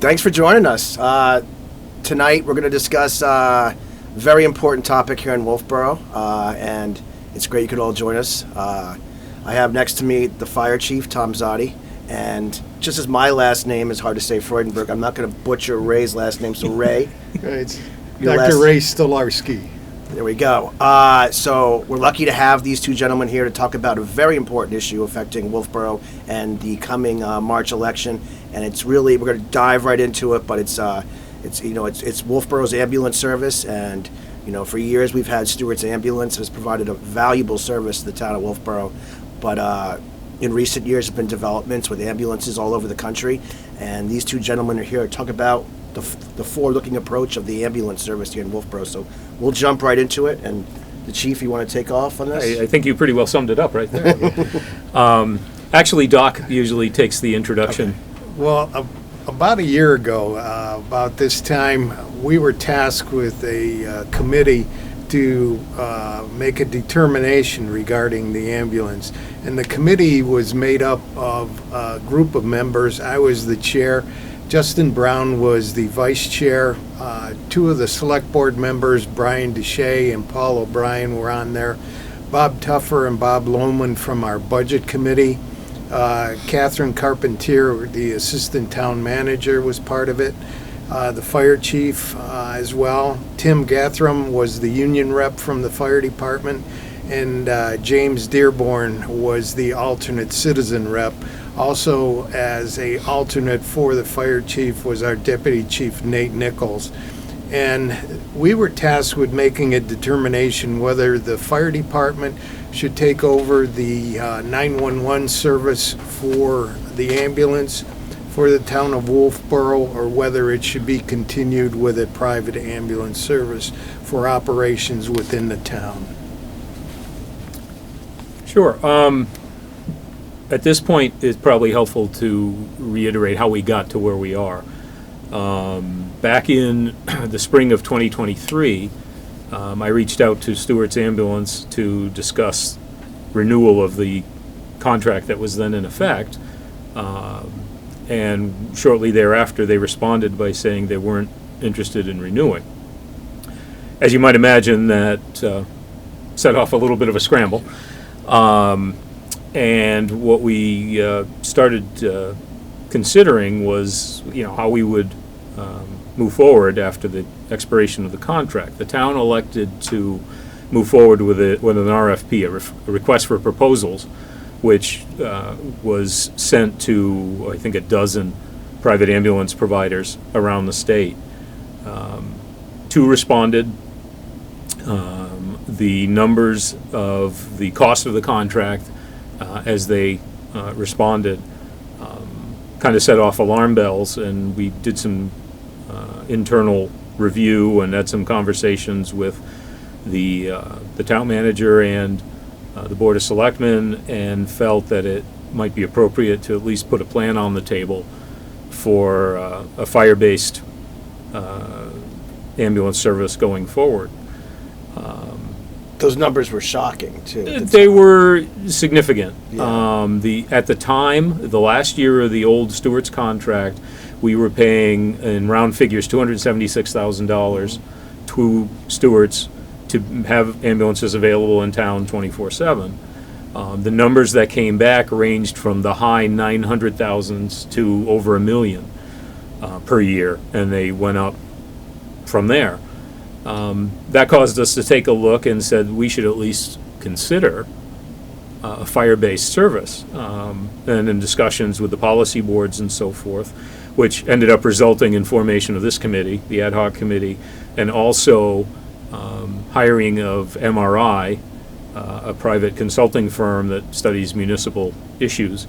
Thanks for joining us. Tonight we're going to discuss a very important topic here in Wolfeboro, and it's great you could all join us. I have next to me the fire chief, Tom Zotti, and just as my last name is hard to say, Freudenberg, I'm not going to butcher Ray's last name, so Ray. It's Dr. Ray Stolarski. There we go. So we're lucky to have these two gentlemen here to talk about a very important issue affecting Wolfeboro and the coming March election. And it's really, we're going to dive right into it, but it's Wolfeboro's ambulance service, and for years we've had Stewart's Ambulance has provided a valuable service to the town of Wolfeboro, but in recent years have been developments with ambulances all over the country, and these two gentlemen are here to talk about the forward-looking approach of the ambulance service here in Wolfeboro. So we'll jump right into it, and the chief, you want to take off on this? I think you pretty well summed it up right there. Actually, Doc usually takes the introduction. Okay. Well, about a year ago, about this time, we were tasked with a committee to make a determination regarding the ambulance. And the committee was made up of a group of members. I was the chair. Justin Brown was the vice chair. Two of the select board members, Brian Deshay and Paul O'Brien, were on there. Bob Tuffer and Bob Lohman from our budget committee. Catherine Carpentier, the assistant town manager, was part of it. The fire chief as well. Tim Gathram was the union rep from the fire department. And James Dearborn was the alternate citizen rep. Also, as a alternate for the fire chief was our deputy chief, Nate Nichols. And we were tasked with making a determination whether the fire department should take over the 911 service for the ambulance for the town of Wolfeboro, or whether it should be continued with a private ambulance service for operations within the town. Sure. At this point, it's probably helpful to reiterate how we got to where we are. Back in the spring of 2023, I reached out to Stewart's Ambulance to discuss renewal of the contract that was then in effect, and shortly thereafter they responded by saying they weren't interested in renewing. As you might imagine, that set off a little bit of a scramble. And what we started considering was, how we would move forward after the expiration of the contract. The town elected to move forward with an RFP, a request for proposals, which was sent to, I think, a dozen private ambulance providers around the state. Two responded. The numbers of the cost of the contract as they responded kind of set off alarm bells, and we did some internal review and had some conversations with the town manager and the Board of Selectmen, and felt that it might be appropriate to at least put a plan on the table for a fire-based ambulance service going forward. Those numbers were shocking, too. They were significant. Yeah. At the time, the last year of the old Stewart's contract, we were paying, in round figures, $276,000 to Stewart's to have ambulances available in town 24/7. The numbers that came back ranged from the high 900,000s to over $1 million per year, and they went up from there. That caused us to take a look and said we should at least consider a fire-based service. And in discussions with the policy boards and so forth, which ended up resulting in formation of this committee, the ad hoc committee, and also hiring of MRI, a private consulting firm that studies municipal issues,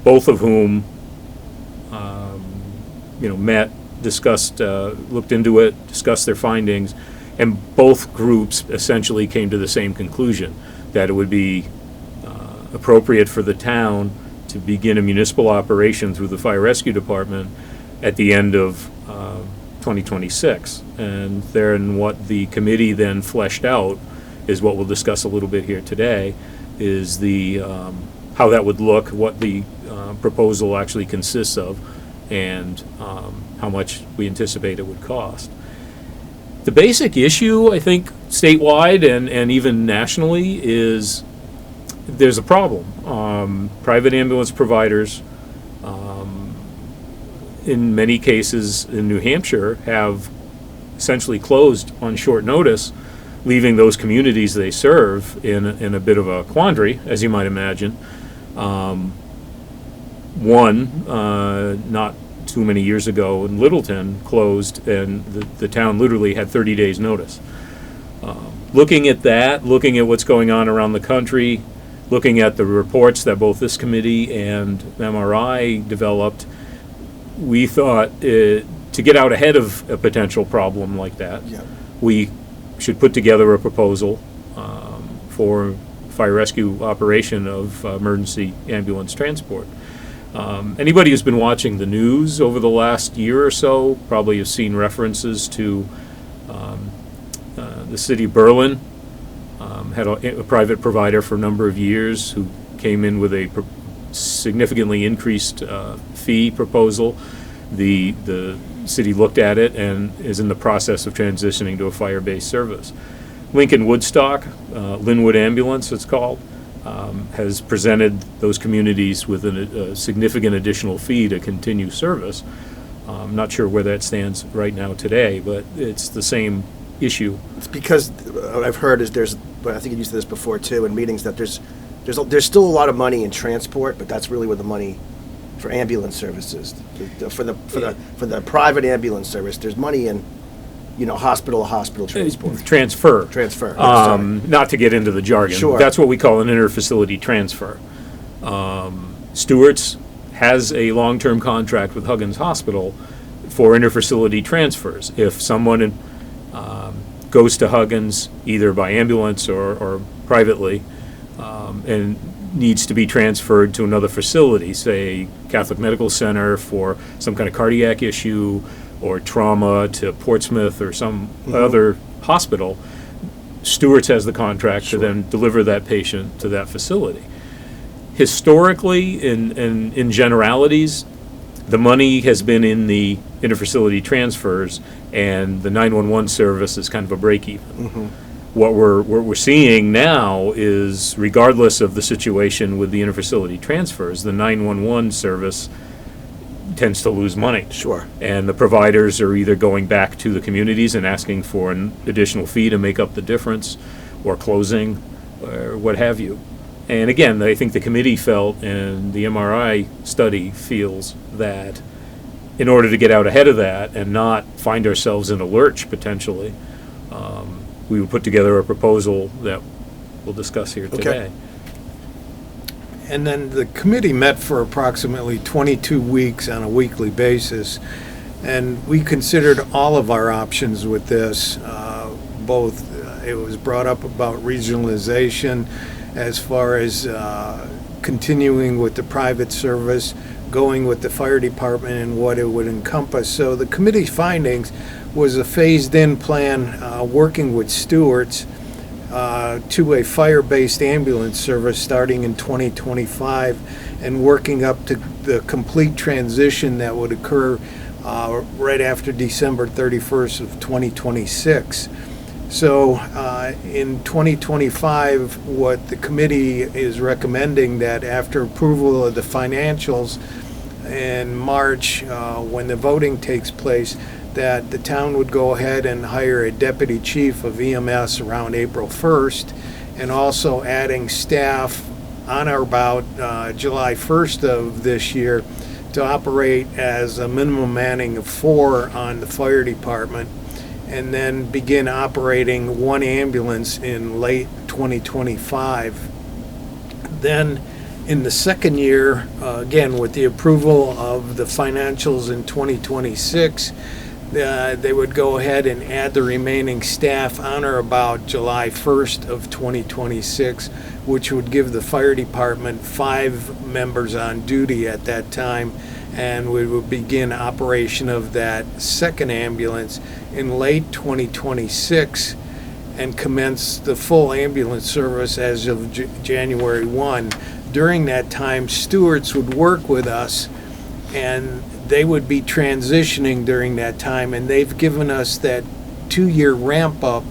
both of whom met, discussed, looked into it, discussed their findings, and both groups essentially came to the same conclusion, that it would be appropriate for the town to begin a municipal operation through the fire rescue department at the end of 2026. And then what the committee then fleshed out is what we'll discuss a little bit here today, is the how that would look, what the proposal actually consists of, and how much we anticipate it would cost. The basic issue, I think, statewide and even nationally is there's a problem. Private ambulance providers, in many cases in New Hampshire, have essentially closed on short notice, leaving those communities they serve in a bit of a quandary, as you might imagine. Not too many years ago in Littleton closed, and the town literally had 30 days notice. Looking at that, looking at what's going on around the country, looking at the reports that both this committee and MRI developed, we thought to get out ahead of a potential problem like that, we should put together a proposal for fire rescue operation of emergency ambulance transport. Anybody who's been watching the news over the last year or so probably has seen references to the city of Berlin had a private provider for a number of years who came in with a significantly increased fee proposal. The city looked at it and is in the process of transitioning to a fire-based service. Lincoln Woodstock, Linwood Ambulance it's called, has presented those communities with a significant additional fee to continue service. I'm not sure where that stands right now today, but it's the same issue. It's because what I've heard is but I think you used this before too in meetings, that there's still a lot of money in transport, but that's really where the money for ambulance services, for the private ambulance service, there's money in, hospital transport. Transfer. Not to get into the jargon. Sure. That's what we call an interfacility transfer. Stewart's has a long-term contract with Huggins Hospital for interfacility transfers. If someone goes to Huggins either by ambulance or privately and needs to be transferred to another facility, say Catholic Medical Center for some kind of cardiac issue, or trauma to Portsmouth or some other hospital, Stewart's has the contract to then deliver that patient to that facility. Historically, in generalities, the money has been in the interfacility transfers, and the 911 service is kind of a break-even. What we're seeing now is, regardless of the situation with the interfacility transfers, the 911 service tends to lose money. Sure. And the providers are either going back to the communities and asking for an additional fee to make up the difference, or closing, or what have you. And again, I think the committee felt, and the MRI study feels, that in order to get out ahead of that and not find ourselves in a lurch potentially, we would put together a proposal that we'll discuss here today. And then the committee met for approximately 22 weeks on a weekly basis, and we considered all of our options with this. It was brought up about regionalization as far as continuing with the private service, going with the fire department and what it would encompass. So the committee's findings was a phased-in plan working with Stewart's to a fire-based ambulance service starting in 2025 and working up to the complete transition that would occur right after December 31st of 2026. So in 2025, what the committee is recommending, that after approval of the financials in March, when the voting takes place, that the town would go ahead and hire a deputy chief of EMS around April 1st, and also adding staff on or about July 1st of this year to operate as a minimum manning of 4 on the fire department, and then begin operating 1 ambulance in late 2025. Then in the second year, again with the approval of the financials in 2026, they would go ahead and add the remaining staff on or about July 1st of 2026, which would give the fire department 5 members on duty at that time, and we would begin operation of that second ambulance in late 2026 and commence the full ambulance service as of January 1. During that time, Stewart's would work with us, and they would be transitioning during that time, and they've given us that 2-year ramp up,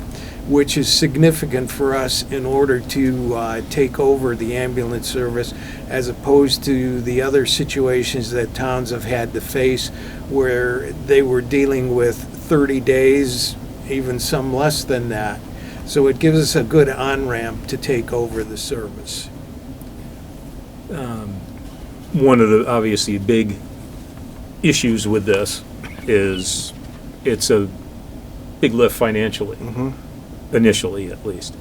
which is significant for us in order to take over the ambulance service, as opposed to the other situations that towns have had to face where they were dealing with 30 days, even some less than that. So it gives us a good on-ramp to take over the service. One of the obviously big issues with this is it's a big lift financially, initially at least.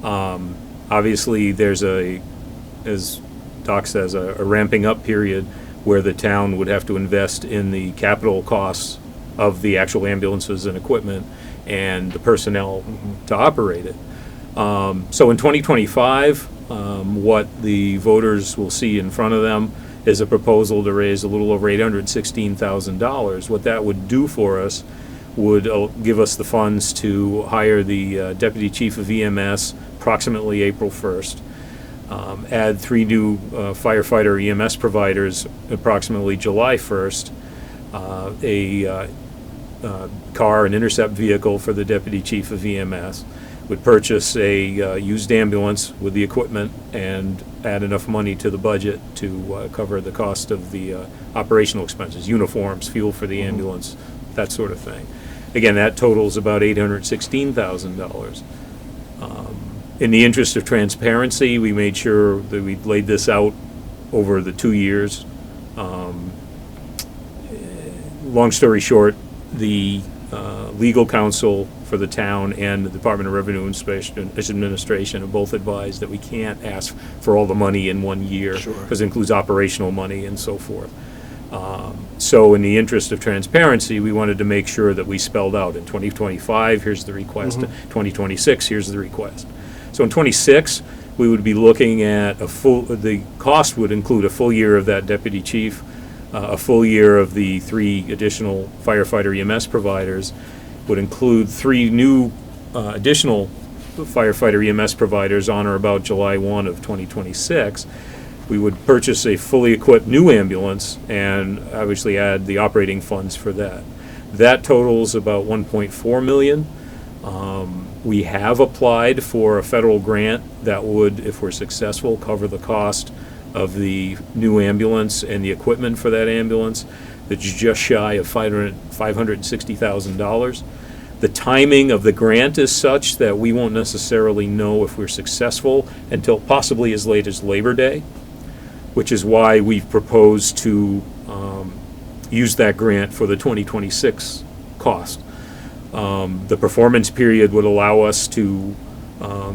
Obviously, there's as Doc says, a ramping up period where the town would have to invest in the capital costs of the actual ambulances and equipment and the personnel to operate it. So in 2025, what the voters will see in front of them is a proposal to raise a little over $816,000. What that would do for us would give us the funds to hire the deputy chief of EMS approximately April 1st, add 3 new firefighter EMS providers approximately July 1st, a car, an intercept vehicle for the deputy chief of EMS, would purchase a used ambulance with the equipment and add enough money to the budget to cover the cost of the operational expenses, uniforms, fuel for the ambulance, that sort of thing. Again, that totals about $816,000. In the interest of transparency, we made sure that we laid this out over the 2 years. Long story short, the legal counsel for the town and the Department of Revenue Administration have both advised that we can't ask for all the money in 1 year, because it includes operational money and so forth. So in the interest of transparency, we wanted to make sure that we spelled out in 2025, here's the request, 2026, here's the request. So in 26, we would be looking at the cost would include a full year of that deputy chief, a full year of the 3 additional firefighter EMS providers, would include 3 new additional firefighter EMS providers on or about July 1 of 2026. We would purchase a fully equipped new ambulance and obviously add the operating funds for that. That totals about $1.4 million. We have applied for a federal grant that would, if we're successful, cover the cost of the new ambulance and the equipment for that ambulance. That's just shy of $560,000. The timing of the grant is such that we won't necessarily know if we're successful until possibly as late as Labor Day, which is why we've proposed to use that grant for the 2026 cost. The performance period would allow us to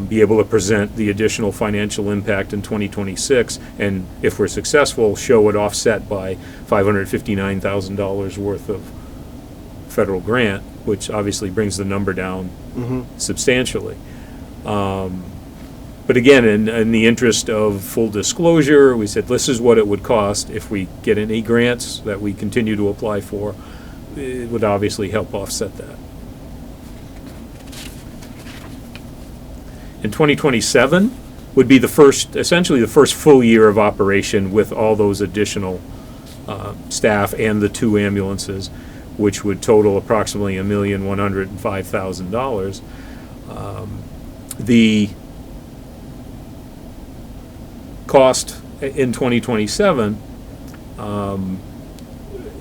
be able to present the additional financial impact in 2026, and if we're successful, show it offset by $559,000 worth of federal grant, which obviously brings the number down substantially. But again, in the interest of full disclosure, we said this is what it would cost if we get any grants that we continue to apply for. It would obviously help offset that. In 2027 would be essentially the first full year of operation with all those additional staff and the 2 ambulances, which would total approximately $1,105,000. The cost in 2027,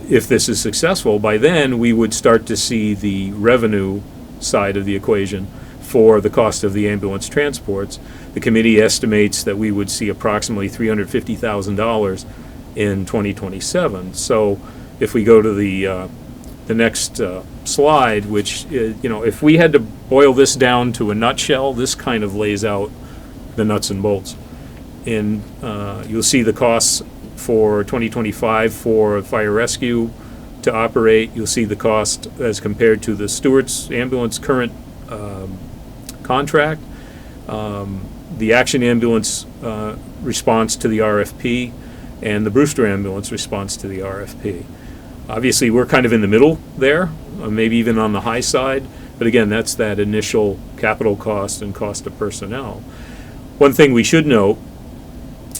if this is successful, by then we would start to see the revenue side of the equation for the cost of the ambulance transports. The committee estimates that we would see approximately $350,000 in 2027. So if we go to the next slide, which, if we had to boil this down to a nutshell, this kind of lays out the nuts and bolts. And you'll see the costs for 2025 for fire rescue to operate. You'll see the cost as compared to the Stewart's ambulance current contract, the Action Ambulance response to the RFP, and the Brewster Ambulance response to the RFP. Obviously, we're kind of in the middle there, maybe even on the high side, but again, that's that initial capital cost and cost of personnel. One thing we should note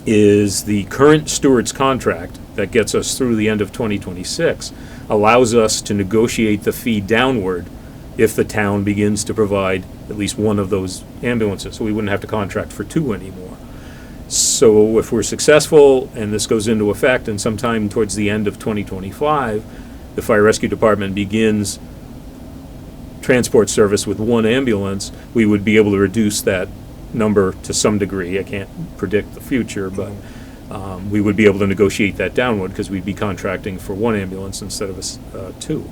is the current Stewart's contract that gets us through the end of 2026 allows us to negotiate the fee downward if the town begins to provide at least one of those ambulances. So we wouldn't have to contract for two anymore. So if we're successful and this goes into effect, and sometime towards the end of 2025, the fire rescue department begins transport service with one ambulance, we would be able to reduce that number to some degree. I can't predict the future, but we would be able to negotiate that downward because we'd be contracting for one ambulance instead of two.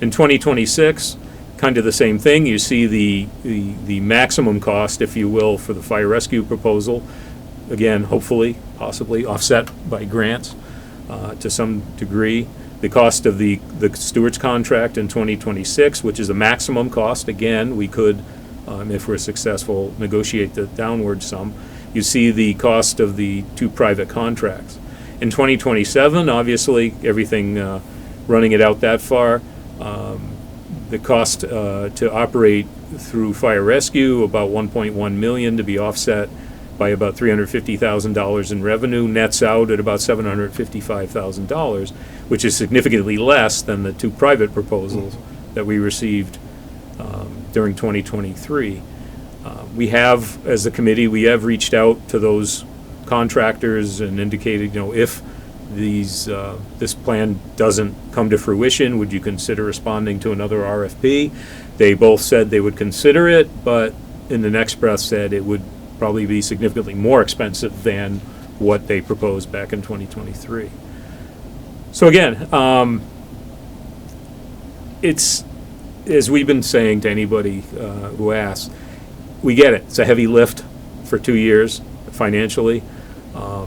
In 2026, kind of the same thing. You see the maximum cost, if you will, for the fire rescue proposal. Again, hopefully, possibly offset by grants to some degree. The cost of the Stewart's contract in 2026, which is a maximum cost. Again, we could, if we're successful, negotiate the downward sum. You see the cost of the two private contracts. In 2027, obviously, everything running it out that far, the cost to operate through fire rescue, about $1.1 million, to be offset by about $350,000 in revenue, nets out at about $755,000, which is significantly less than the two private proposals that we received during 2023. We have, as a committee, we have reached out to those contractors and indicated, if this plan doesn't come to fruition, would you consider responding to another RFP? They both said they would consider it, but in the next breath said it would probably be significantly more expensive than what they proposed back in 2023. So again, it's, as we've been saying to anybody who asks, we get it. It's a heavy lift for 2 years financially.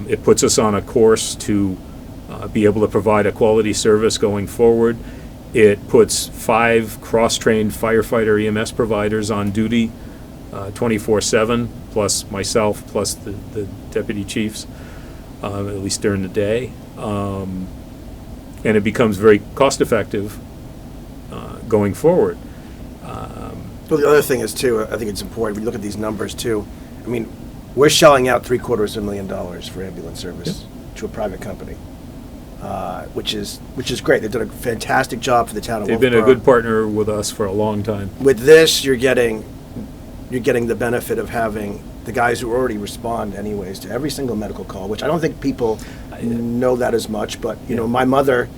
It puts us on a course to be able to provide a quality service going forward. It puts 5 cross-trained firefighter EMS providers on duty 24/7, plus myself, plus the deputy chiefs, at least during the day. And it becomes very cost-effective going forward. Well, the other thing is, too, I think it's important, when you look at these numbers, too, I mean, we're shelling out $750,000 for ambulance service to a private company, which is great. They've done a fantastic job for the town of Wolfeboro. They've been a good partner with us for a long time. With this, you're getting the benefit of having the guys who already respond anyways to every single medical call, which I don't think people know that as much, but, my mother,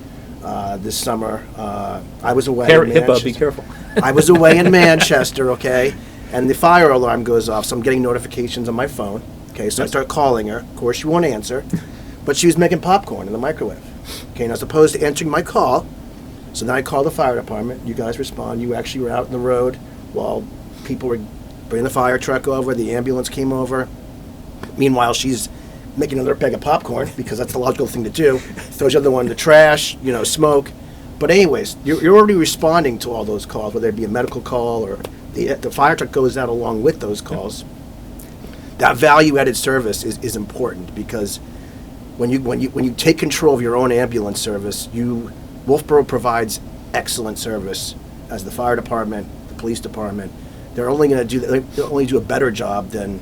this summer, I was away in Manchester. Be careful. I was away in Manchester, okay, and the fire alarm goes off, so I'm getting notifications on my phone, okay, so I start calling her. Of course, she won't answer, but she was making popcorn in the microwave, okay, and as opposed to answering my call, so then I call the fire department. You guys respond. You actually were out in the road while people were bringing the fire truck over. The ambulance came over. Meanwhile, she's making another bag of popcorn, because that's the logical thing to do. Throws the other one in the trash, smoke. But anyways, you're already responding to all those calls, whether it be a medical call or the fire truck goes out along with those calls. That value-added service is important, because when you take control of your own ambulance service, Wolfeboro provides excellent service as the fire department, the police department. They'll only do a better job than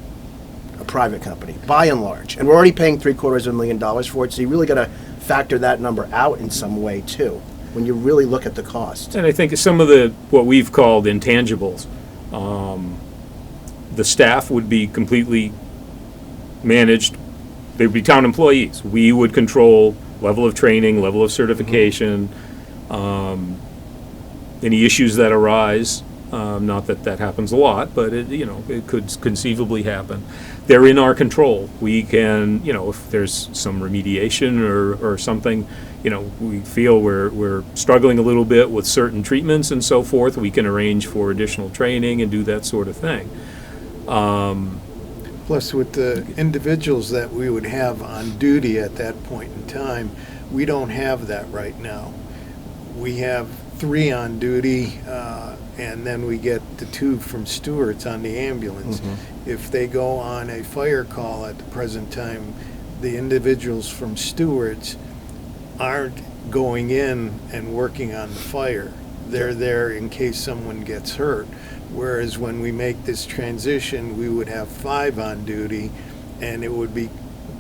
a private company, by and large. And we're already paying $750,000 for it, so you really got to factor that number out in some way too, when you really look at the cost. And I think some of what we've called intangibles, the staff would be completely managed. They would be town employees. We would control level of training, level of certification, any issues that arise. Not that happens a lot, but it could conceivably happen. They're in our control. We can, if there's some remediation or something, we feel we're struggling a little bit with certain treatments and so forth, we can arrange for additional training and do that sort of thing. Plus, with the individuals that we would have on duty at that point in time, we don't have that right now. We have 3 on duty, and then we get the 2 from Stewart's on the ambulance. Mm-hmm. If they go on a fire call at the present time, the individuals from Stewart's aren't going in and working on the fire. They're there in case someone gets hurt. Whereas when we make this transition, we would have 5 on duty, and it would be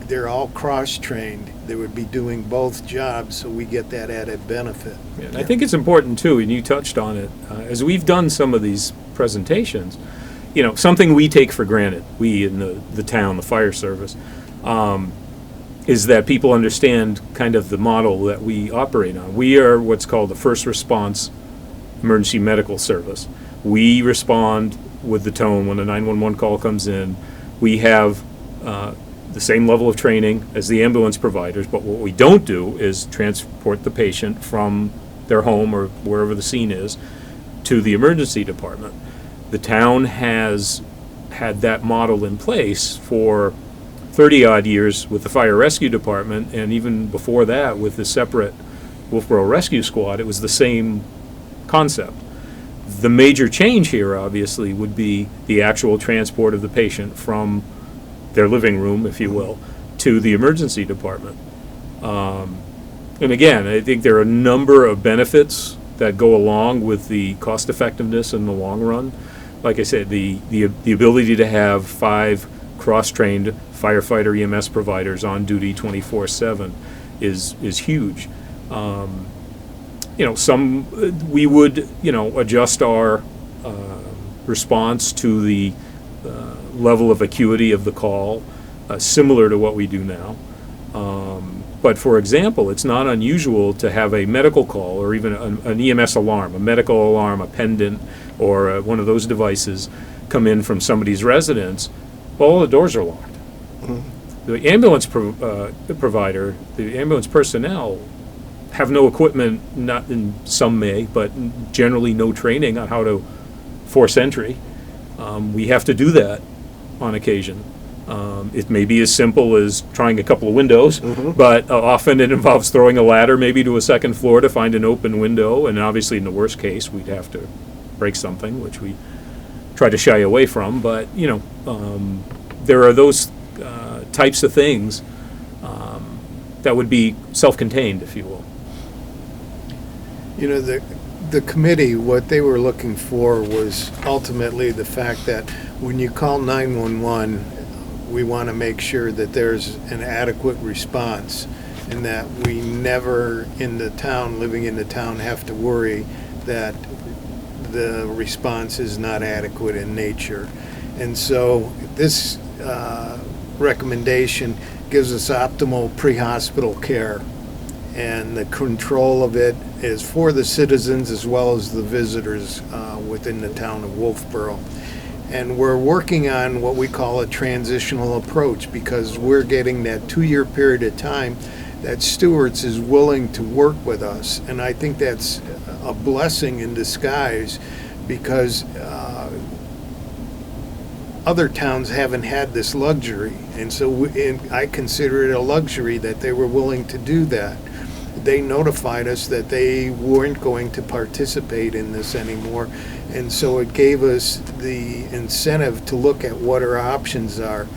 they're all cross-trained. They would be doing both jobs, so we get that added benefit. Yeah, and I think it's important too, and you touched on it, as we've done some of these presentations, something we take for granted, we in the town, the fire service, is that people understand kind of the model that we operate on. We are what's called a first response emergency medical service. We respond with the tone when a 911 call comes in. We have the same level of training as the ambulance providers, but what we don't do is transport the patient from their home or wherever the scene is to the emergency department. The town has had that model in place for 30-odd years with the fire rescue department, and even before that with the separate Wolfeboro Rescue Squad. It was the same concept. The major change here, obviously, would be the actual transport of the patient from their living room, if you will, to the emergency department. And again, I think there are a number of benefits that go along with the cost effectiveness in the long run. Like I said, the ability to have 5 cross-trained firefighter EMS providers on duty 24/7 is huge. We would adjust our response to the level of acuity of the call, similar to what we do now. But for example, it's not unusual to have a medical call or even an EMS alarm, a medical alarm, a pendant, or one of those devices come in from somebody's residence. Well, all the doors are locked. Mm-hmm. The ambulance provider, the ambulance personnel have no equipment, some may, but generally no training on how to force entry. We have to do that on occasion. It may be as simple as trying a couple of windows, mm-hmm. but often it involves throwing a ladder maybe to a second floor to find an open window, and obviously in the worst case we'd have to break something, which we try to shy away from, but there are those types of things that would be self-contained, if you will. The committee, what they were looking for was ultimately the fact that when you call 911, we want to make sure that there's an adequate response and that we never living in the town, have to worry that the response is not adequate in nature. And so this recommendation gives us optimal pre-hospital care, and the control of it is for the citizens as well as the visitors within the town of Wolfeboro. And we're working on what we call a transitional approach, because we're getting that 2-year period of time that Stewart's is willing to work with us. And I think that's a blessing in disguise, because other towns haven't had this luxury. And so I consider it a luxury that they were willing to do that. They notified us that they weren't going to participate in this anymore, and so it gave us the incentive to look at what our options are.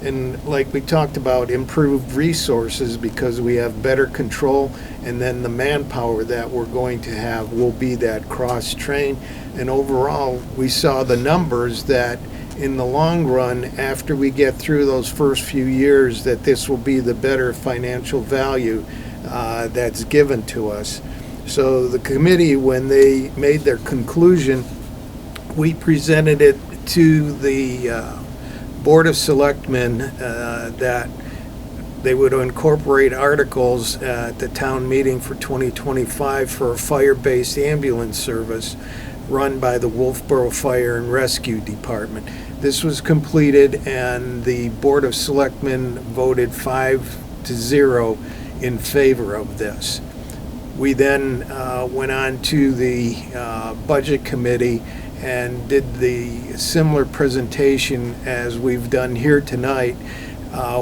And like we talked about, improved resources, because we have better control, and then the manpower that we're going to have will be that cross-train. And overall, we saw the numbers that in the long run, after we get through those first few years, that this will be the better financial value that's given to us. So the committee, when they made their conclusion, we presented it to the Board of Selectmen that they would incorporate articles at the town meeting for 2025 for a fire-based ambulance service run by the Wolfeboro Fire and Rescue Department. This was completed, and the Board of Selectmen voted 5-0 in favor of this. We then went on to the Budget Committee and did the similar presentation as we've done here tonight,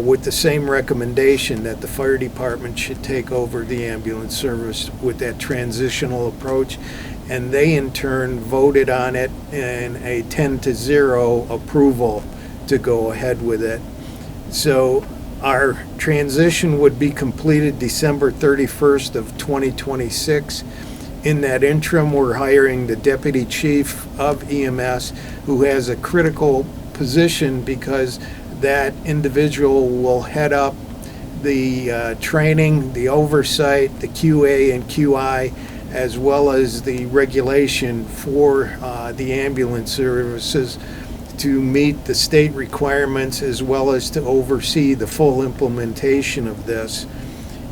with the same recommendation that the fire department should take over the ambulance service with that transitional approach. And they in turn voted on it in a 10-0 approval to go ahead with it. So our transition would be completed December 31st of 2026. In that interim, we're hiring the Deputy Chief of EMS, who has a critical position because that individual will head up the training, the oversight, the QA and QI, as well as the regulation for the ambulance services to meet the state requirements, as well as to oversee the full implementation of this.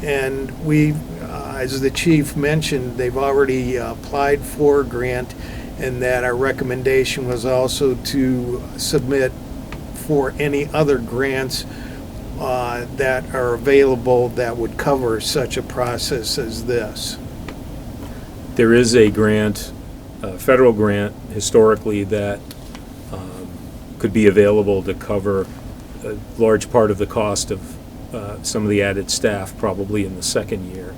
And we, as the chief mentioned, they've already applied for a grant, and that our recommendation was also to submit for any other grants that are available that would cover such a process as this. There is a grant, a federal grant, historically, that could be available to cover a large part of the cost of some of the added staff, probably in the second year.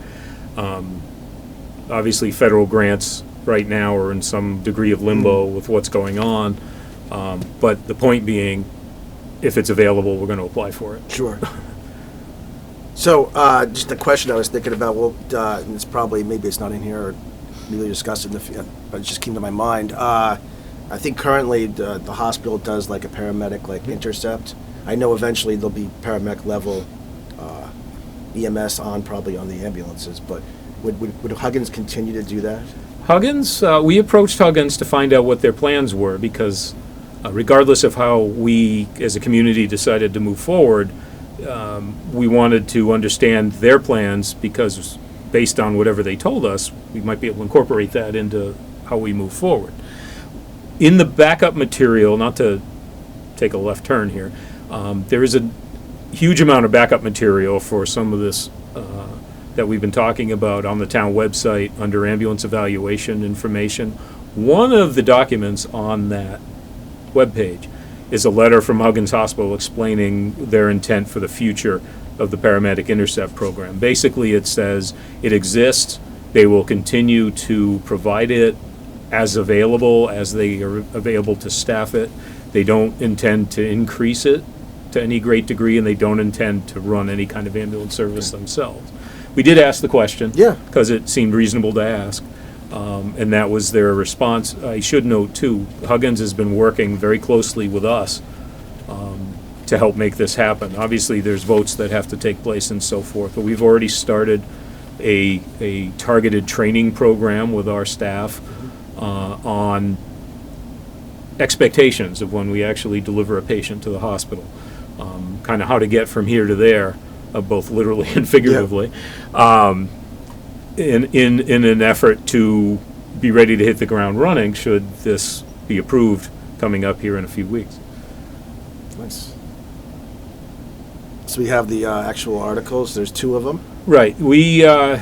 Obviously, federal grants right now are in some degree of limbo with what's going on, but the point being, if it's available, we're going to apply for it. Sure. So, just a question I was thinking about, well, and it's probably, maybe it's not in here or really discussed in but it just came to my mind. I think currently the hospital does like a paramedic like intercept. I know eventually there'll be paramedic level EMS probably on the ambulances, but would Huggins continue to do that? Huggins, we approached Huggins to find out what their plans were, because regardless of how we as a community decided to move forward, we wanted to understand their plans, because based on whatever they told us, we might be able to incorporate that into how we move forward. In the backup material, not to take a left turn here, there is a huge amount of backup material for some of this that we've been talking about on the town website under ambulance evaluation information. One of the documents on that webpage is a letter from Huggins Hospital explaining their intent for the future of the paramedic intercept program. Basically, it says it exists, they will continue to provide it as available as they are available to staff it. They don't intend to increase it to any great degree, and they don't intend to run any kind of ambulance service themselves. We did ask the question, Yeah. because it seemed reasonable to ask, and that was their response. I should note, too, Huggins has been working very closely with us to help make this happen. Obviously, there's votes that have to take place and so forth, but we've already started a targeted training program with our staff on expectations of when we actually deliver a patient to the hospital, kind of how to get from here to there, both literally and figuratively, in an effort to be ready to hit the ground running should this be approved coming up here in a few weeks. Nice. So we have the actual articles. There's 2 of them. Right. We, I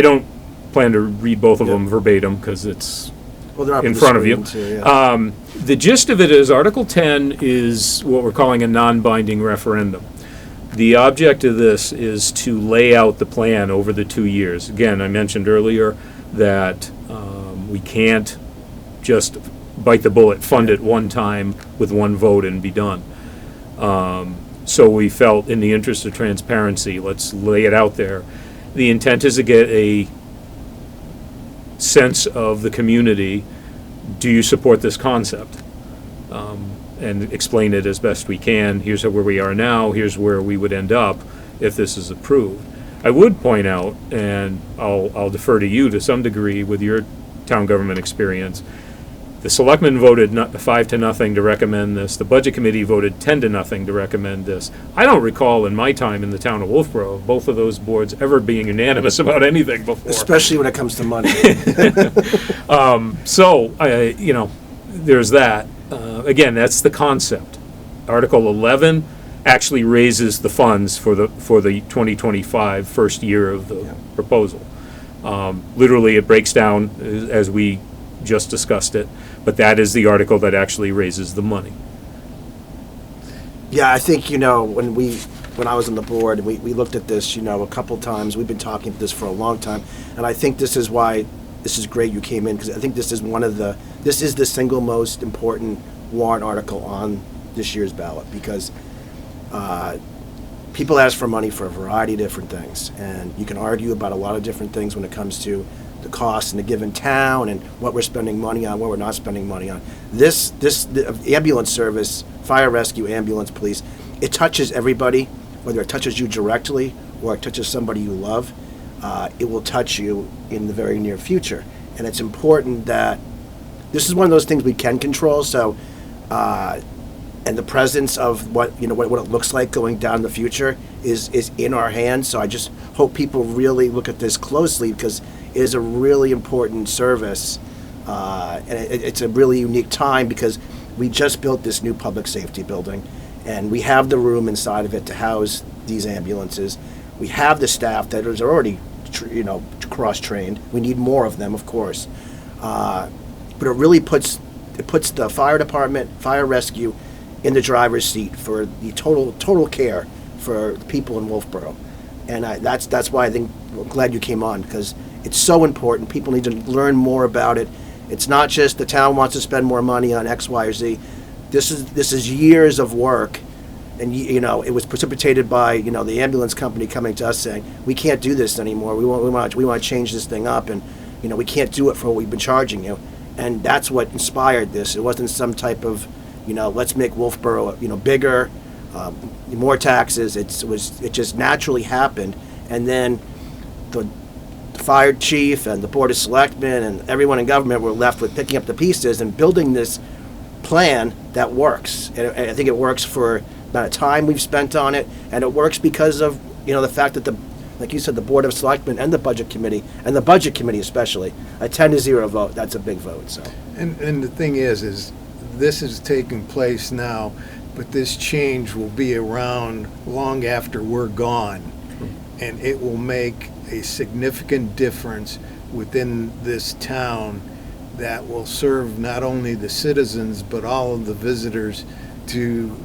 don't plan to read both of them verbatim, because it's Well, they're up in the front of you. screen, too, yeah. The gist of it is Article 10 is what we're calling a non-binding referendum. The object of this is to lay out the plan over the 2 years. Again, I mentioned earlier that we can't just bite the bullet, fund it one time with one vote and be done. So we felt, in the interest of transparency, let's lay it out there. The intent is to get a sense of the community. Do you support this concept? And explain it as best we can. Here's where we are now. Here's where we would end up if this is approved. I would point out, and I'll defer to you to some degree with your town government experience, the selectmen voted 5-0 to recommend this. The budget committee voted 10-0 to recommend this. I don't recall in my time in the town of Wolfeboro both of those boards ever being unanimous about anything before. Especially when it comes to money. So, there's that. Again, that's the concept. Article 11 actually raises the funds for the 2025 first year of the proposal. Literally, it breaks down as we just discussed it, but that is the article that actually raises the money. Yeah, I think, when I was on the board, we looked at this, a couple times. We've been talking about this for a long time, and I think this is why this is great you came in, because I think this is the single most important warrant article on this year's ballot, because people ask for money for a variety of different things, and you can argue about a lot of different things when it comes to the costs in a given town and what we're spending money on, what we're not spending money on. The ambulance service, fire rescue, ambulance, police, it touches everybody whether it touches you directly or it touches somebody you love, it will touch you in the very near future. And it's important that this is one of those things we can control. So, and the presence of what it looks like going down in the future is in our hands. So I just hope people really look at this closely, because it is a really important service, and it's a really unique time, because we just built this new public safety building, and we have the room inside of it to house these ambulances. We have the staff that is already, cross-trained. We need more of them, of course, but it really puts the fire department, fire rescue, in the driver's seat for the total care for the people in Wolfeboro. And that's why I'm glad you came on, because it's so important. People need to learn more about it. It's not just the town wants to spend more money on X, Y, or Z. This is years of work, and it was precipitated by the ambulance company coming to us saying, we can't do this anymore. We want to change this thing up, and we can't do it for what we've been charging you. And that's what inspired this. It wasn't some type of let's make Wolfeboro bigger, more taxes. It just naturally happened, and then the fire chief and the board of selectmen and everyone in government were left with picking up the pieces and building this plan that works. And I think it works for the amount of time we've spent on it, and it works because of the fact that like you said, the board of selectmen and the budget committee especially, a 10-0 vote. That's a big vote. So. And the thing is this is taking place now, but this change will be around long after we're gone, and it will make a significant difference within this town that will serve not only the citizens but all of the visitors to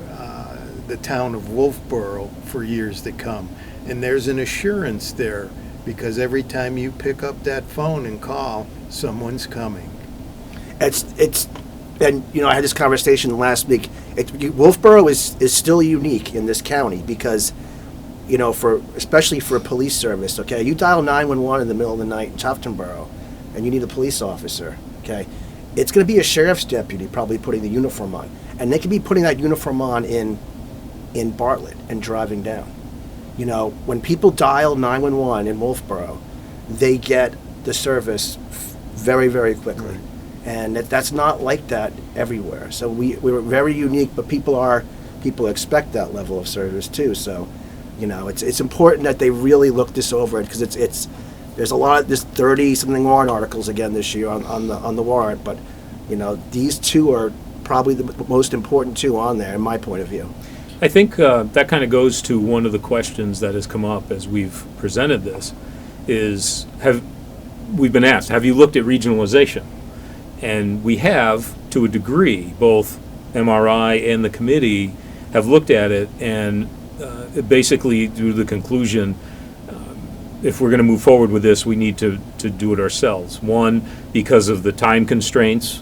the town of Wolfeboro for years to come. And there's an assurance there, because every time you pick up that phone and call, someone's coming. And I had this conversation last week. Wolfeboro is still unique in this county, because especially for a police service. Okay, you dial 911 in the middle of the night in Tuftonboro, and you need a police officer. Okay, it's going to be a sheriff's deputy probably putting the uniform on, and they could be putting that uniform on in Bartlett and driving down. When people dial 911 in Wolfeboro, they get the service very, very quickly. And that's not like that everywhere. So we're very unique, but people expect that level of service too. So, it's important that they really look this over, because there's a lot of this 30-something warrant articles again this year on the warrant, but these two are probably the most important two on there in my point of view. I think that kind of goes to one of the questions that has come up as we've presented this, is we've been asked, have you looked at regionalization? And we have, to a degree. Both MRI and the committee have looked at it, and basically drew the conclusion, if we're going to move forward with this, we need to do it ourselves. One, because of the time constraints,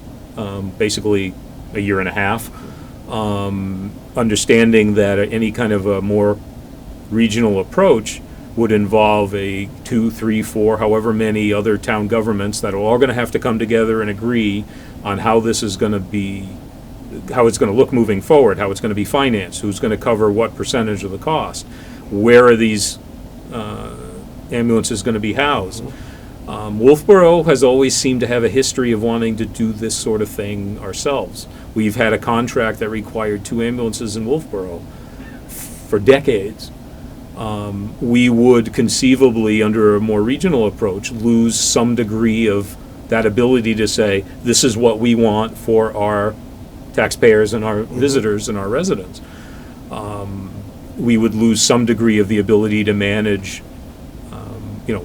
basically a year and a half. Understanding that any kind of a more regional approach would involve a 2, 3, 4, however many other town governments that are all going to have to come together and agree on how this is going to be, how it's going to look moving forward, how it's going to be financed, who's going to cover what percentage of the cost, where are these ambulances going to be housed. Wolfeboro has always seemed to have a history of wanting to do this sort of thing ourselves. We've had a contract that required 2 ambulances in Wolfeboro for decades. We would conceivably, under a more regional approach, lose some degree of that ability to say, this is what we want for our taxpayers and our visitors and our residents. We would lose some degree of the ability to manage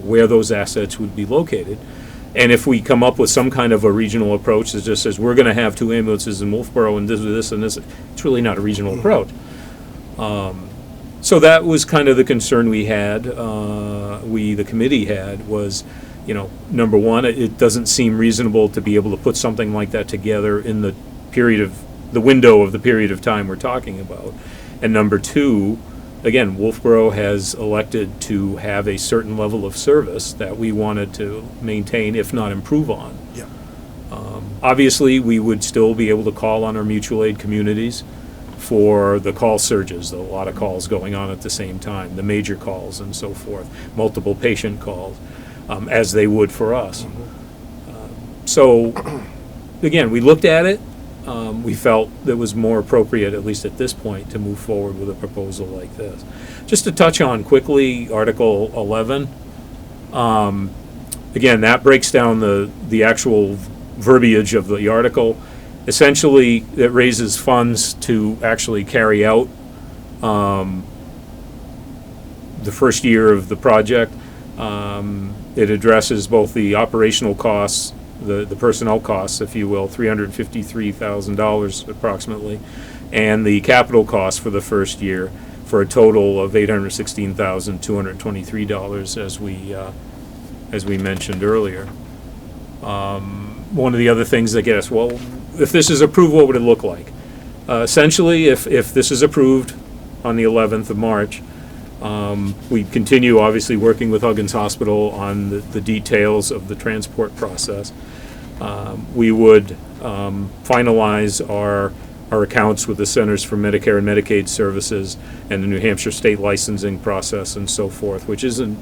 where those assets would be located. And if we come up with some kind of a regional approach that just says, we're going to have 2 ambulances in Wolfeboro and this and this, it's really not a regional approach. So that was kind of the concern we had, the committee had, was, number one, it doesn't seem reasonable to be able to put something like that together in the window of the period of time we're talking about. And number two, again, Wolfeboro has elected to have a certain level of service that we wanted to maintain, if not improve on. Yeah. Obviously, we would still be able to call on our mutual aid communities for the call surges, a lot of calls going on at the same time, the major calls and so forth, multiple patient calls, as they would for us. So, again, we looked at it. We felt it was more appropriate, at least at this point, to move forward with a proposal like this. Just to touch on quickly, Article 11. Again, that breaks down the actual verbiage of the article. Essentially, it raises funds to actually carry out the first year of the project. It addresses both the operational costs, the personnel costs, if you will, $353,000 approximately, and the capital costs for the first year, for a total of $816,223, as we mentioned earlier. One of the other things that get us, well, if this is approved, what would it look like? Essentially, if this is approved on the 11th of March, we continue obviously working with Huggins Hospital on the details of the transport process. We would finalize our accounts with the Centers for Medicare and Medicaid Services and the New Hampshire state licensing process and so forth, which isn't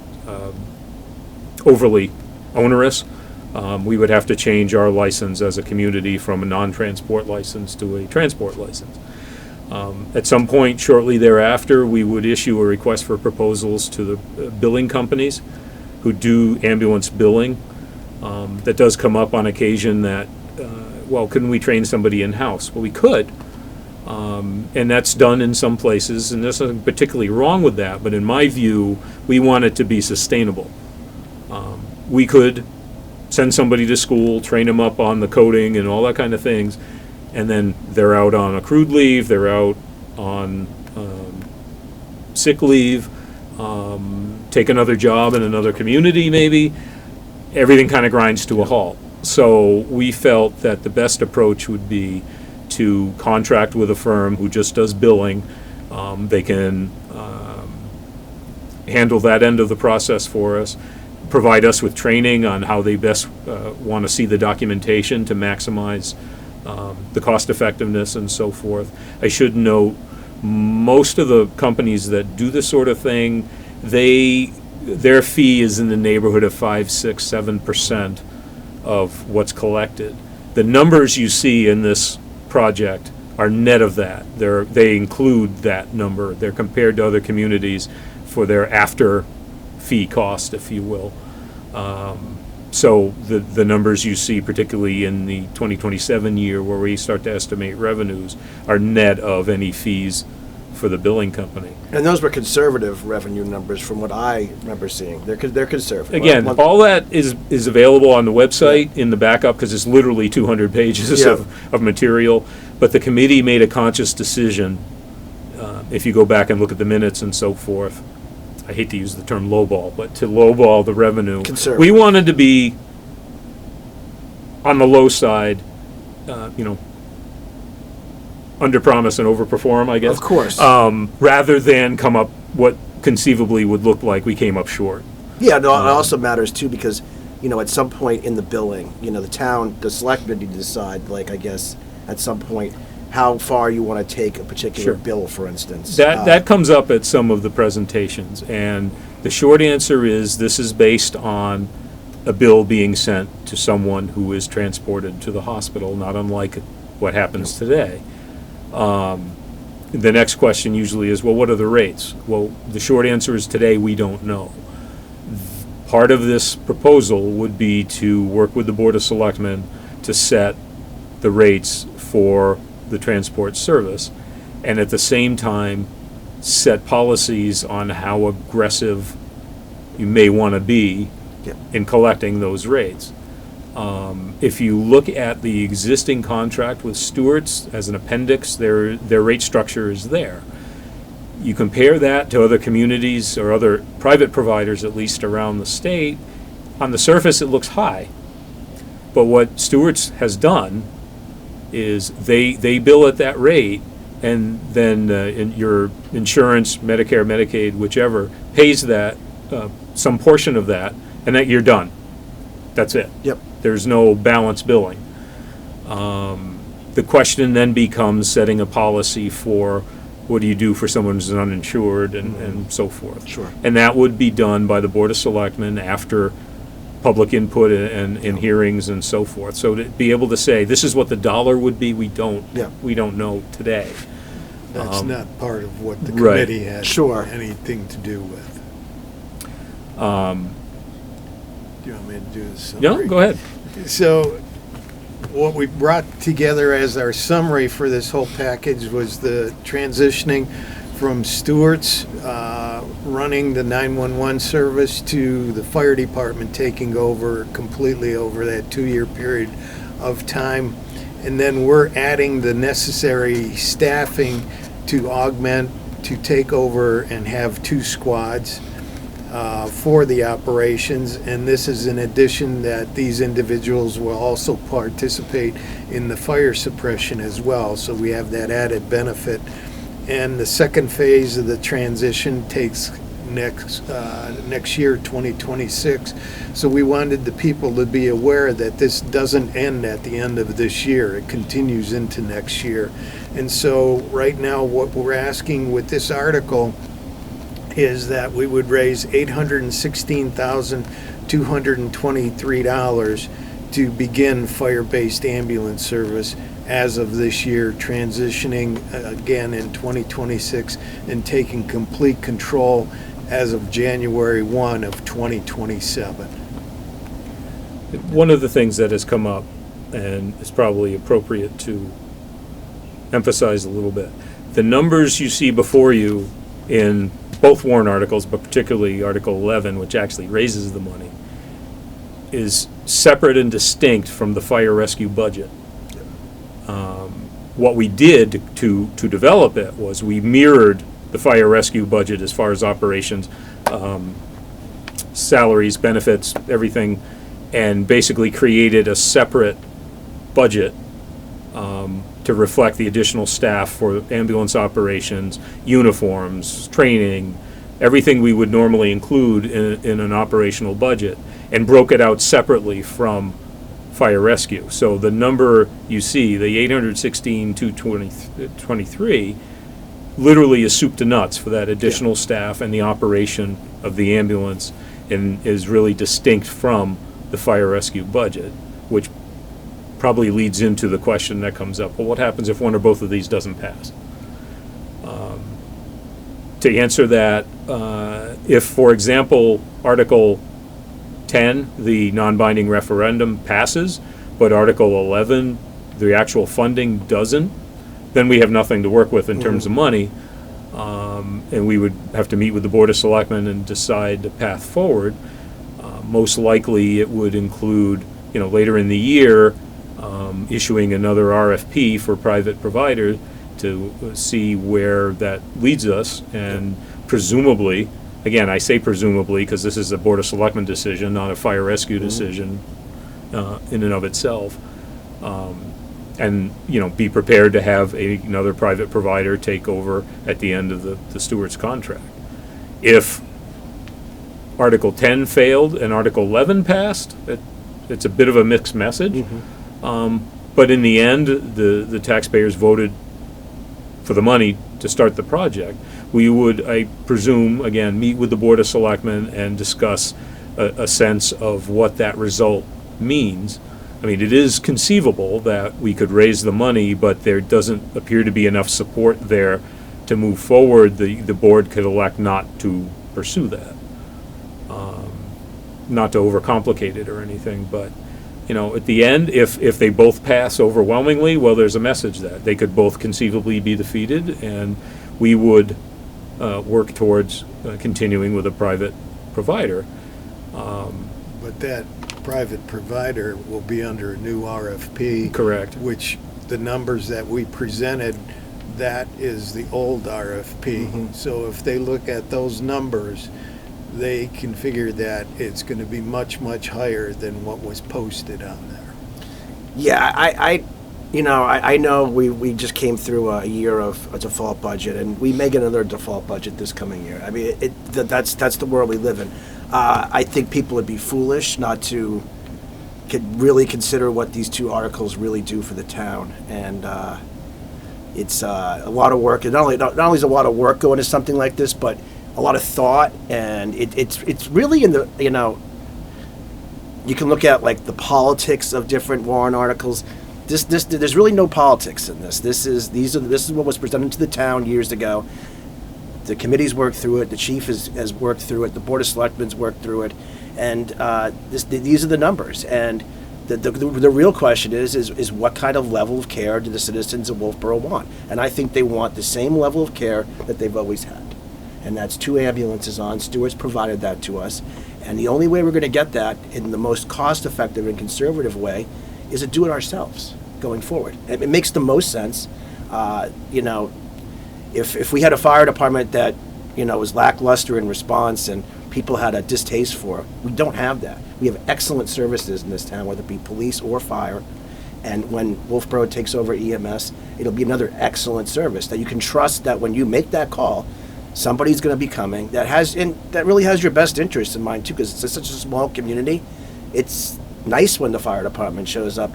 overly onerous. We would have to change our license as a community from a non-transport license to a transport license. At some point shortly thereafter, we would issue a request for proposals to the billing companies who do ambulance billing. That does come up on occasion that, well, couldn't we train somebody in-house? Well, we could, and that's done in some places, and there's nothing particularly wrong with that, but in my view, we want it to be sustainable. We could send somebody to school, train them up on the coding and all that kind of things, and then they're out on accrued leave, they're out on sick leave, take another job in another community maybe. Everything kind of grinds to a halt. So we felt that the best approach would be to contract with a firm who just does billing. They can handle that end of the process for us, provide us with training on how they best want to see the documentation to maximize the cost effectiveness and so forth. I should note, most of the companies that do this sort of thing, their fee is in the neighborhood of 5, 6, 7% of what's collected. The numbers you see in this project are net of that. They include that number. They're compared to other communities for their after fee cost, if you will. So the numbers you see, particularly in the 2027 year where we start to estimate revenues, are net of any fees for the billing company. And those were conservative revenue numbers from what I remember seeing. They're conservative. Again, all that is available on the website in the backup, because it's literally 200 pages of material. But the committee made a conscious decision, if you go back and look at the minutes and so forth, I hate to use the term lowball, but to lowball the revenue. Conservative. We wanted to be on the low side, under promise and over perform, I guess. Of course. Rather than come up what conceivably would look like we came up short. Yeah, no, it also matters too, because, at some point in the billing, the selectmen need to decide, I guess, at some point, how far you want to take a particular bill, for instance. That comes up at some of the presentations, and the short answer is this is based on a bill being sent to someone who is transported to the hospital, not unlike what happens today. The next question usually is, well, what are the rates? Well, the short answer is today we don't know. Part of this proposal would be to work with the Board of Selectmen to set the rates for the transport service, and at the same time set policies on how aggressive you may want to be in collecting those rates. If you look at the existing contract with Stewart's as an appendix, their rate structure is there. You compare that to other communities or other private providers, at least around the state, on the surface it looks high. But what Stewart's has done is they bill at that rate, and then your insurance, Medicare, Medicaid, whichever, pays that, some portion of that, and that you're done. That's it. Yep. There's no balance billing. The question then becomes setting a policy for what do you do for someone who's uninsured and so forth. Sure. And that would be done by the Board of Selectmen after public input and hearings and so forth. So to be able to say, this is what the dollar would be, we don't know today. That's not part of what the Right. committee had Sure. anything to do with. Um, Do you want me to do this? No, go ahead. So, what we brought together as our summary for this whole package was the transitioning from Stewart's running the 911 service to the fire department taking over completely over that 2-year period of time. And then we're adding the necessary staffing to augment, to take over and have 2 squads for the operations. And this is in addition that these individuals will also participate in the fire suppression as well. So we have that added benefit. And the second phase of the transition takes next year, 2026. So we wanted the people to be aware that this doesn't end at the end of this year. It continues into next year. And so right now what we're asking with this article is that we would raise $816,223 to begin fire-based ambulance service as of this year, transitioning again in 2026 and taking complete control as of January 1 of 2027. One of the things that has come up, and is probably appropriate to emphasize a little bit, the numbers you see before you in both warrant articles, but particularly Article 11, which actually raises the money, is separate and distinct from the fire rescue budget. What we did to develop it was we mirrored the fire rescue budget as far as operations, salaries, benefits, everything, and basically created a separate budget to reflect the additional staff for ambulance operations, uniforms, training, everything we would normally include in an operational budget, and broke it out separately from fire rescue. So the number you see, the 816,223, literally is soup to nuts for that additional staff and the operation of the ambulance, and is really distinct from the fire rescue budget, which probably leads into the question that comes up, well, what happens if one or both of these doesn't pass? To answer that, if, for example, Article 10, the non-binding referendum, passes, but Article 11, the actual funding, doesn't, then we have nothing to work with in terms of money, and we would have to meet with the Board of Selectmen and decide the path forward. Most likely, it would include, later in the year, issuing another RFP for private provider to see where that leads us, and presumably, again, I say presumably because this is a Board of Selectmen decision, not a fire rescue decision in and of itself. And, be prepared to have another private provider take over at the end of the steward's contract. If Article 10 failed and Article 11 passed, it's a bit of a mixed message. But in the end, the taxpayers voted for the money to start the project. We would, I presume, again, meet with the Board of Selectmen and discuss a sense of what that result means. I mean, it is conceivable that we could raise the money, but there doesn't appear to be enough support there to move forward. The board could elect not to pursue that. Not to overcomplicate it or anything, but at the end, if they both pass overwhelmingly, well, there's a message that they could both conceivably be defeated, and we would work towards continuing with a private provider. But that private provider will be under a new RFP. Correct. Which the numbers that we presented, that is the old RFP. So if they look at those numbers, they can figure that it's going to be much, much higher than what was posted on there. Yeah, I know we just came through a year of a default budget, and we may get another default budget this coming year. I mean, that's the world we live in. I think people would be foolish not to could really consider what these two articles really do for the town. And it's a lot of work. And not only is a lot of work going to something like this, but a lot of thought. And it's really in the, you can look at like the politics of different warrant articles. There's really no politics in this. This is what was presented to the town years ago. The committee's worked through it. The chief has worked through it. The board of selectmen's worked through it, and these are the numbers. And the real question is what kind of level of care do the citizens of Wolfeboro want? And I think they want the same level of care that they've always had, and that's 2 ambulances on. Stewart's provided that to us, and the only way we're going to get that in the most cost-effective and conservative way is to do it ourselves going forward. It makes the most sense. If we had a fire department that was lackluster in response and people had a distaste for it, we don't have that. We have excellent services in this town, whether it be police or fire. And when Wolfeboro takes over EMS, it'll be another excellent service that you can trust that when you make that call, somebody's going to be coming that really has your best interest in mind too, because it's such a small community. It's nice when the fire department shows up.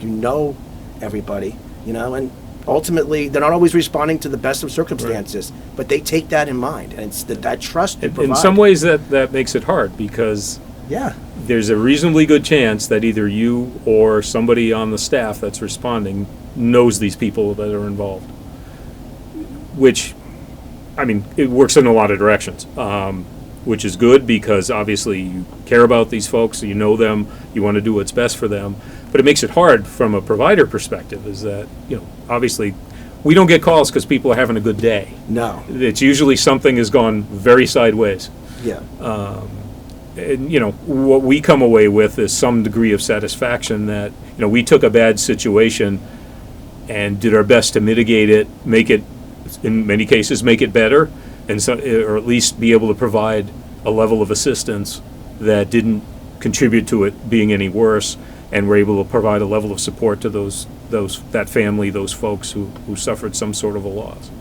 Everybody, and ultimately they're not always responding to the best of circumstances, right. But they take that in mind, and it's that trust you provide. In some ways that makes it hard, because there's a reasonably good chance that either you or somebody on the staff that's responding knows these people that are involved, which, it works in a lot of directions, which is good because obviously you care about these folks, you know them, you want to do what's best for them. But it makes it hard from a provider perspective, is that, obviously we don't get calls because people are having a good day. No. It's usually something has gone very sideways. Yeah. And, what we come away with is some degree of satisfaction that, we took a bad situation and did our best to mitigate it, make it, in many cases, make it better, and or at least be able to provide a level of assistance that didn't contribute to it being any worse. And we're able to provide a level of support to that family, those folks who suffered some sort of a loss.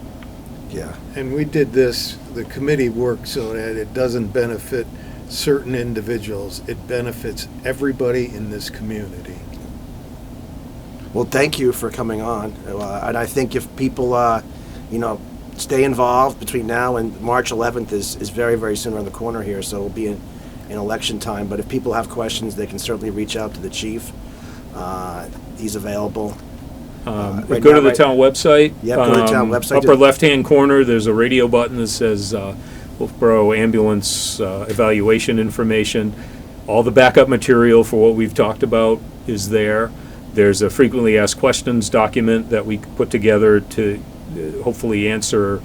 Yeah. And we did the committee worked so that it doesn't benefit certain individuals. It benefits everybody in this community. Well, thank you for coming on. And I think if people, stay involved between now and March 11th is very, very soon around the corner here, so it'll be in election time. But if people have questions, they can certainly reach out to the chief. He's available. Go to the town website. Yeah, go to the town website. Upper left-hand corner, there's a radio button that says Wolfeboro Ambulance evaluation information. All the backup material for what we've talked about is there. There's a frequently asked questions document that we put together to hopefully answer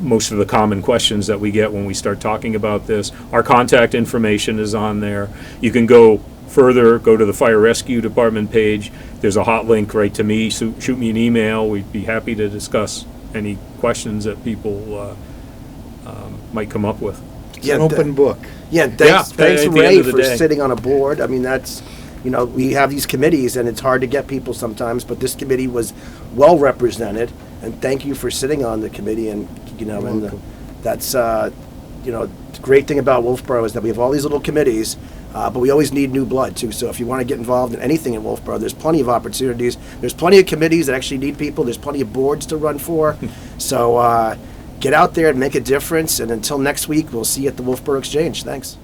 most of the common questions that we get when we start talking about this. Our contact information is on there. You can go further, go to the Fire Rescue Department page. There's a hot link right to me. So shoot me an email. We'd be happy to discuss any questions that people might come up with. It's an open book. Yeah, thanks Ray for sitting on a board. That's, we have these committees and it's hard to get people sometimes, but this committee was well represented, and thank you for sitting on the committee. And that's the great thing about Wolfeboro is that we have all these little committees, but we always need new blood too. So if you want to get involved in anything in Wolfeboro, there's plenty of opportunities. There's plenty of committees that actually need people. There's plenty of boards to run for. So get out there and make a difference. And until next week, we'll see you at the Wolfeboro Exchange. Thanks.